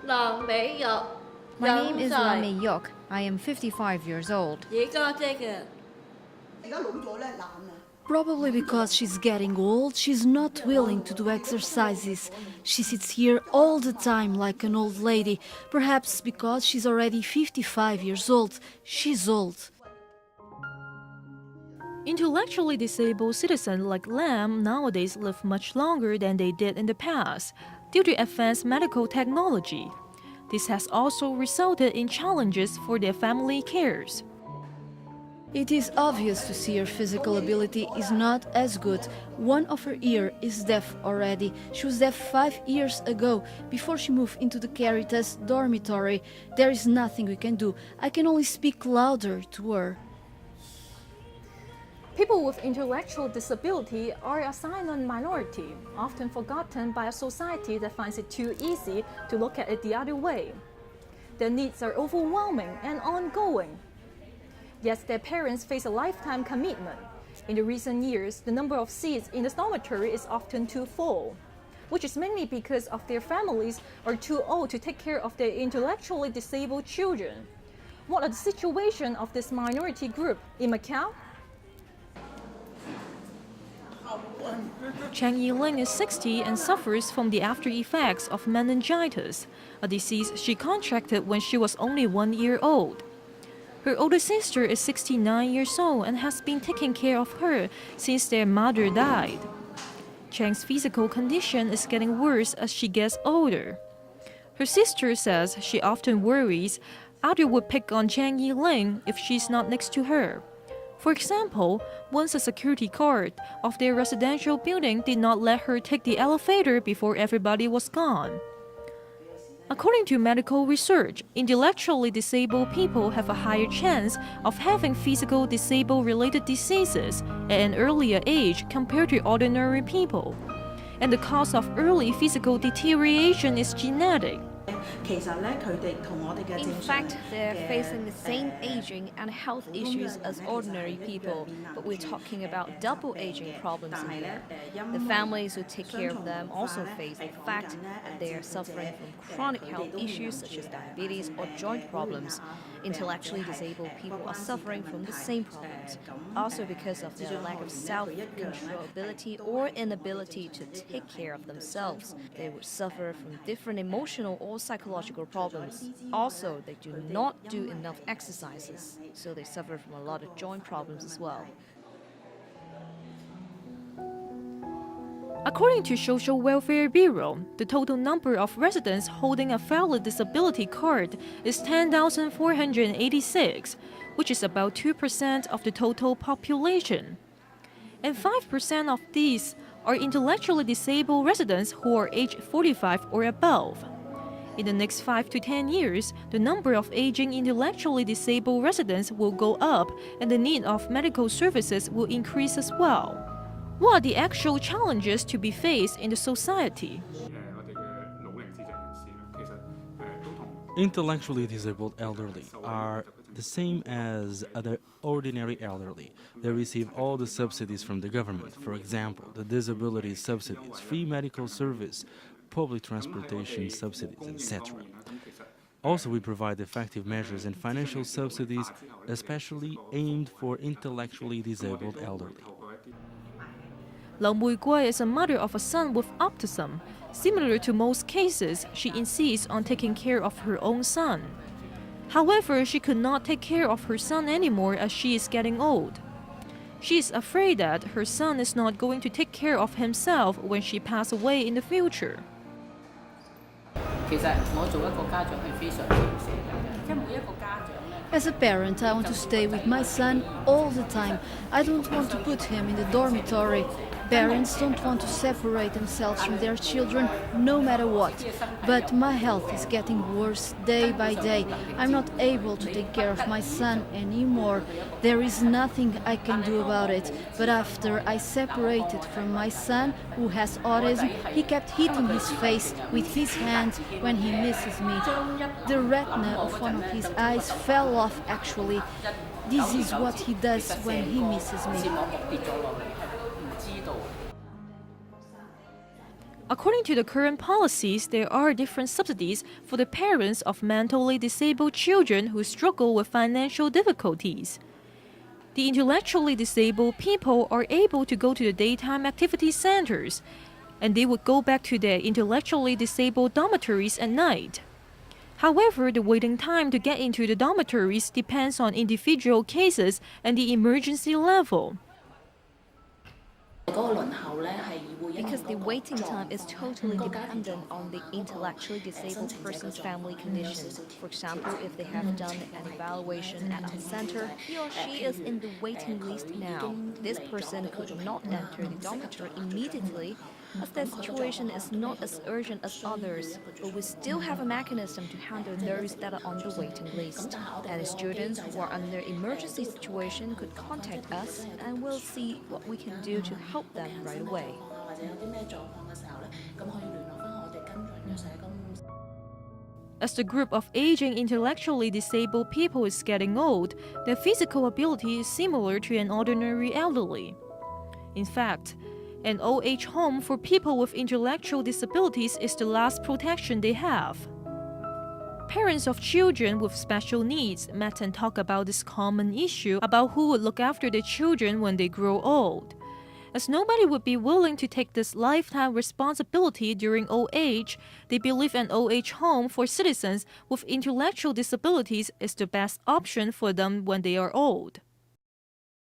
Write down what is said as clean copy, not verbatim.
My name is Lam Mei Yok. I am 55 years old. Probably because she's getting old, she's not willing to do exercises. She sits here all the time like an old lady. Perhaps because she's already 55 years old. She's old. Intellectually disabled citizens like Lam nowadays live much longer than they did in the past due to advanced medical technology. This has also resulted in challenges for their family cares. It is obvious to see her physical ability is not as good. One of her ears is deaf already. She was deaf 5 years ago, before she moved into the Caritas dormitory. There is nothing we can do. I can only speak louder to her. People with intellectual disability are a silent minority, often forgotten by a society that finds it too easy to look at it the other way. Their needs are overwhelming and ongoing. Yet their parents face a lifetime commitment. In the recent years, the number of seats in the dormitory is often too full, which is mainly because of their families are too old to take care of their intellectually disabled children. What are the situation of this minority group in Macau? Chang Yiling is 60 and suffers from the after effects of meningitis, a disease she contracted when she was only 1 year old. Her older sister is 69 years old and has been taking care of her since their mother died. Chang's physical condition is getting worse as she gets older. Her sister says she often worries others would pick on Chang Yiling if she's not next to her. For example, once a security guard of their residential building did not let her take the elevator before everybody was gone. According to medical research, intellectually disabled people have a higher chance of having physical disabled-related diseases at an earlier age compared to ordinary people. And the cause of early physical deterioration is genetic. In fact, they're facing the same aging and health issues as ordinary people, but we're talking about double aging problems in there. The families who take care of them also face the fact that they are suffering from chronic health issues such as diabetes or joint problems. Intellectually disabled people are suffering from the same problems, also because of their lack of self-control ability or inability to take care of themselves. They would suffer from different emotional or psychological problems. Also, they do not do enough exercises, so they suffer from a lot of joint problems as well. According to Social Welfare Bureau, the total number of residents holding a valid disability card is 10,486, which is about 2% of the total population. And 5% of these are intellectually disabled residents who are aged 45 or above. In the next 5 to 10 years, the number of aging intellectually disabled residents will go up and the need of medical services will increase as well. What are the actual challenges to be faced in the society? Intellectually disabled elderly are the same as other ordinary elderly. They receive all the subsidies from the government, for example, the disability subsidies, free medical service, public transportation subsidies, etc. Also, we provide effective measures and financial subsidies, especially aimed for intellectually disabled elderly. Lau Mui-Gui is a mother of a son with autism. Similar to most cases, she insists on taking care of her own son. However, she could not take care of her son anymore as she is getting old. She is afraid that her son is not going to take care of himself when she passes away in the future. As a parent, I want to stay with my son all the time. I don't want to put him in the dormitory. Parents don't want to separate themselves from their children no matter what. But my health is getting worse day by day. I'm not able to take care of my son anymore. There is nothing I can do about it. But after I separated from my son, who has autism, he kept hitting his face with his hands when he misses me. The retina of one of his eyes fell off actually. This is what he does when he misses me. According to the current policies, there are different subsidies for the parents of mentally disabled children who struggle with financial difficulties. The intellectually disabled people are able to go to the daytime activity centers, and they would go back to their intellectually disabled dormitories at night. However, the waiting time to get into the dormitories depends on individual cases and the emergency level. Because the waiting time is totally dependent on the intellectually disabled person's family condition. For example, if they have done an evaluation at a center, he or she is in the waiting list now. This person could not enter the dormitory immediately, as their situation is not as urgent as others, but we still have a mechanism to handle those that are on the waiting list. And the students who are under emergency situation could contact us, and we'll see what we can do to help them right away. As the group of aging intellectually disabled people is getting old, their physical ability is similar to an ordinary elderly. In fact, an old age home for people with intellectual disabilities is the last protection they have. Parents of children with special needs met and talked about this common issue about who would look after their children when they grow old. As nobody would be willing to take this lifetime responsibility during old age, they believe an old age home for citizens with intellectual disabilities is the best option for them when they are old.